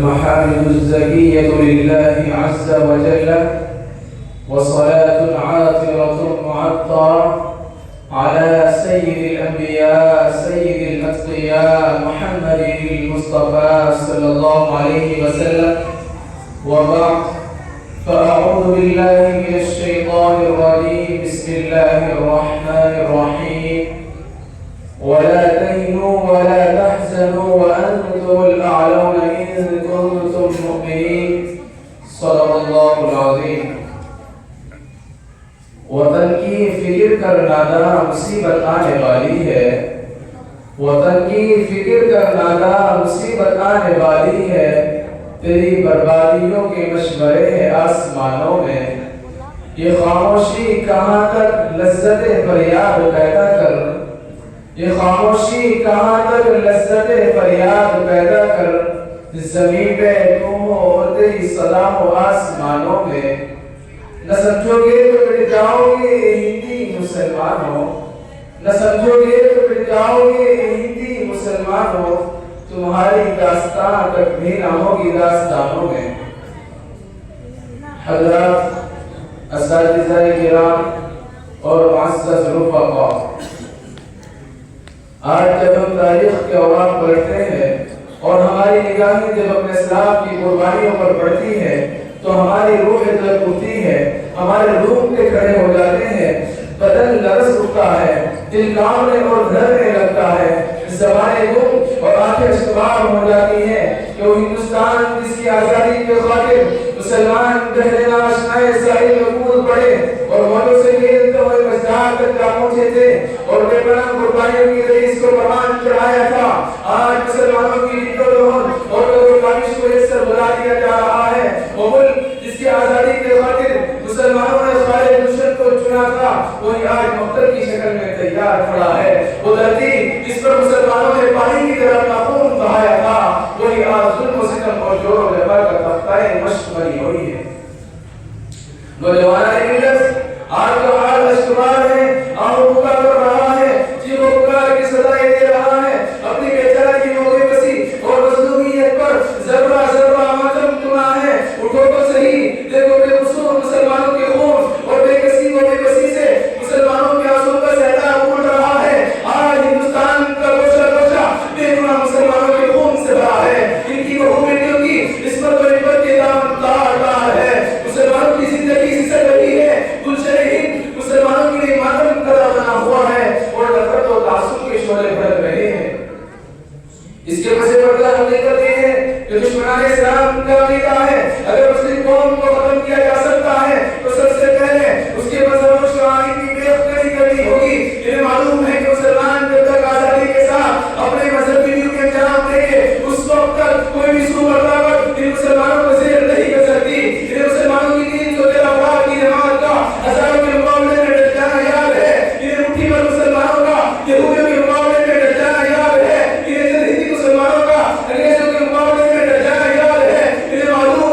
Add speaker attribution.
Speaker 1: المحامد الزكية لله عز وجل، وصلاة عاطرة معطرة على سيد الأنبياء سيد الأتقياء محمد المصطفى صلى الله عليه وسلم. وبعد، فأعوذ بالله من الشيطان الرجيم. بسم الله الرحمن الرحيم. ولا تهنوا ولا تحزنوا وأنتم الأعلون إن كنتم مؤمنين. صدق الله العظيم. وطن کی فکر کرنا نہ مصیبت آنے والی ہے، وطن کی فکر کرنا نہ مصیبت آنے والی ہے، تیری بربادیوں کے مشورے ہیں آسمانوں میں، یہ خاموشی کہاں تک لذت فریاد پیدا کر، یہ خاموشی کہاں تک لذت فریاد پیدا کر، زمین پہ تم ہو اور تیری صدا ہو آسمانوں میں، نہ سمجھو گے تو پھر جاؤ گے ہندی مسلمانوں، نہ سمجھو گے تو پھر جاؤ گے ہندی مسلمانوں، تمہاری داستان تک بھی نہ ہوگی داستانوں میں۔ حضرات، اساتذہ کرام اور معزز رفقا، آج جب ہم تاریخ کے اوراق پڑھتے ہیں اور ہماری نگاہیں جب اپنے اسلام کی قربانیوں پر پڑتی ہے تو ہماری روح دل اٹھتی ہے، ہمارے روح کے کھڑے ہو جاتے ہیں، بدن لرز اٹھتا ہے، دل کانپنے اور دھڑکنے لگتا ہے، زبانیں گم اور آنکھیں اشکبار ہو جاتی ہیں کہ وہ ہندوستان جس کی آزادی کے خاطر مسلمان بحرین آشنائے ساحل میں کود پڑے اور مولوں سے کھیلتے ہوئے مزدار تک جا پہنچے تھے اور بے پناہ قربانیوں کی رئیس کو پروان چڑھایا تھا، آج مسلمانوں کی اور کامش کو اس سے بلا دیا جا رہا ہے۔ وہ ملک جس کی آزادی کے خاطر مسلمانوں نے خالد دشمن کو چنا تھا، وہی آج مقتل کی شکل میں تیار کھڑا ہے۔ وہ دھرتی جس پر مسلمانوں نے پانی کی طرح اپنا خون بہایا تھا، وہی آج ظلم و ستم اور جور و جبر کا تختہ مشق بنی ہوئی ہے۔ نوجوانان ملت، آج جو حال اشتبار ہے، آنکھوں پکار کر رہا ہے، جی وہ پکار کی صدائیں دے رہا ہے، اپنی بیچارگی ہو گئی بسی اور مظلومیت پر ذرہ ذرہ ماتم تنا ہے۔ اٹھو تو صحیح، دیکھو بے قصور مسلمانوں کے خون اور بے کسی و بے کسی سے مسلمانوں کے آنسوں کا سیلاب اٹھ رہا ہے۔ آج ہندوستان کا گوشہ گوشہ بے گناہ مسلمانوں کے خون سے بھرا ہے، ان کی بہو بیٹیوں کی عصمت و عفت کے دامن تار تار ہے، مسلمانوں کی زندگی سسر رہی ہے، گلشن ہند مسلمانوں کے لیے ماتم کدا بنا ہوا ہے اور نفرت و تعصب کے شعلے بھڑک رہے ہیں۔ اس کے پس پردہ ہم دیکھ کرتے ہیں کہ دشمنان اسلام کا عقیدہ ہے اگر مسلم قوم کو ختم کیا جا سکتا ہے تو سب سے پہلے اس کے مذہب و شعائر کی بے اختیاری کرنی ہوگی۔ انہیں معلوم ہے کہ مسلمان جب تک آزادی کے ساتھ اپنے مذہبی دین کے انجام دیں گے اس وقت تک کوئی بھی سو طاقت ان مسلمانوں کو زیر نہیں کر سکتی۔ انہیں مسلمانوں کی دین کو تیرا افراد کی جماعت کا ہزاروں کے مقابلے میں ڈٹ جانا یاد ہے، انہیں مٹھی پر مسلمانوں کا یہودیوں کے مقابلے میں ڈٹ جانا یاد ہے، انہیں مسلمانوں کا انگریزوں کے مقابلے میں ڈٹ جانا یاد ہے، انہیں معلوم